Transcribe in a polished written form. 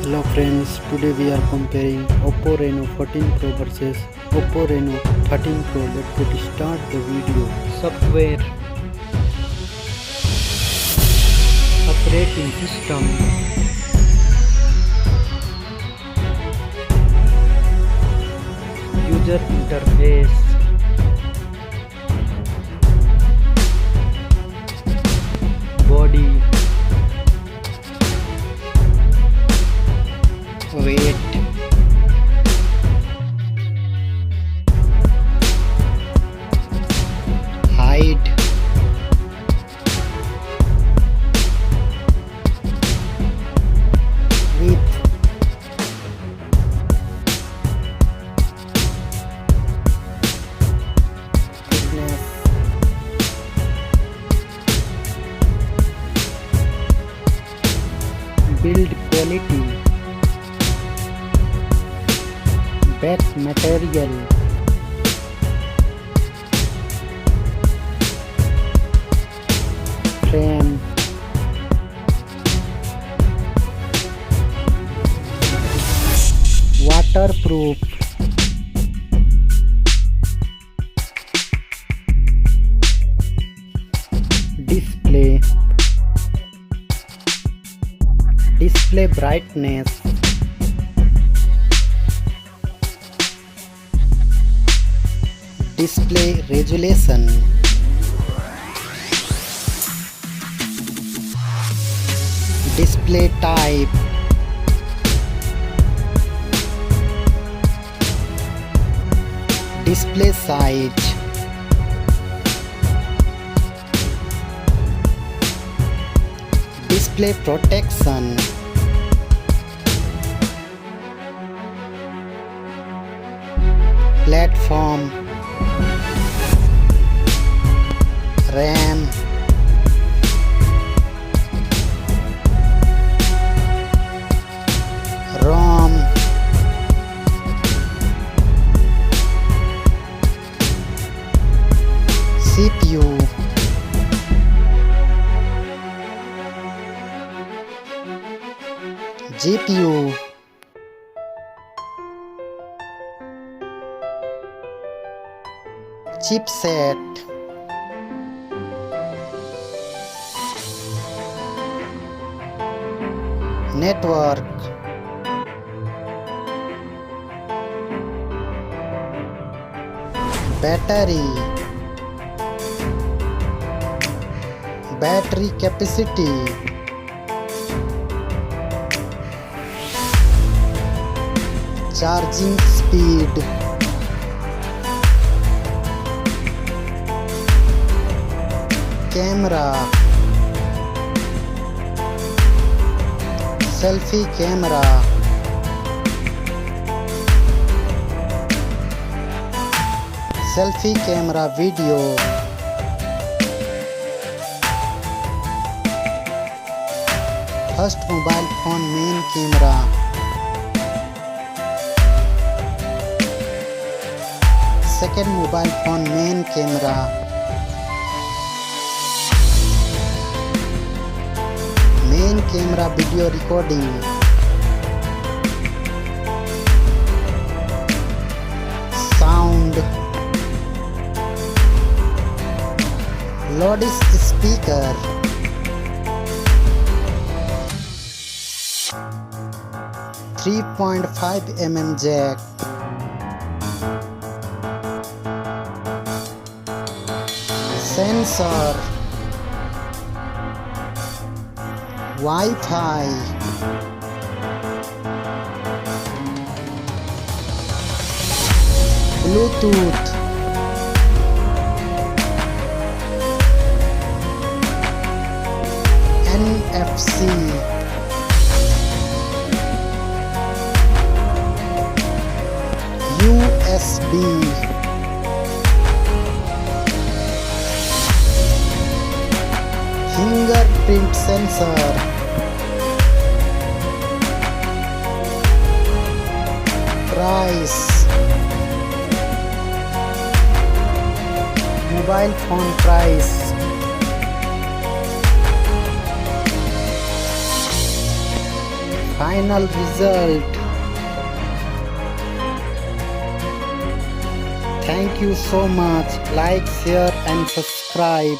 Hello friends, today we are comparing Oppo Reno 14 Pro versus Oppo Reno 13 Pro. Let's get start the video. Software, operating system, user interface, body, weight, height, width, thickness, build quality, back material, frame, waterproof, display, display brightness, display resolution, display type, display size, display protection, platform, RAM, ROM, CPU, GPU, chipset, network, battery, battery capacity, charging speed, camera, selfie camera, selfie camera video, first mobile phone main camera, second mobile phone main camera, main camera video recording, sound, low disc speaker, .5 mm jack, sensor, Wi-Fi, Bluetooth, NFC, USB, fingerprint sensor, price, mobile phone price, final result. Thank you so much. Like, share and subscribe.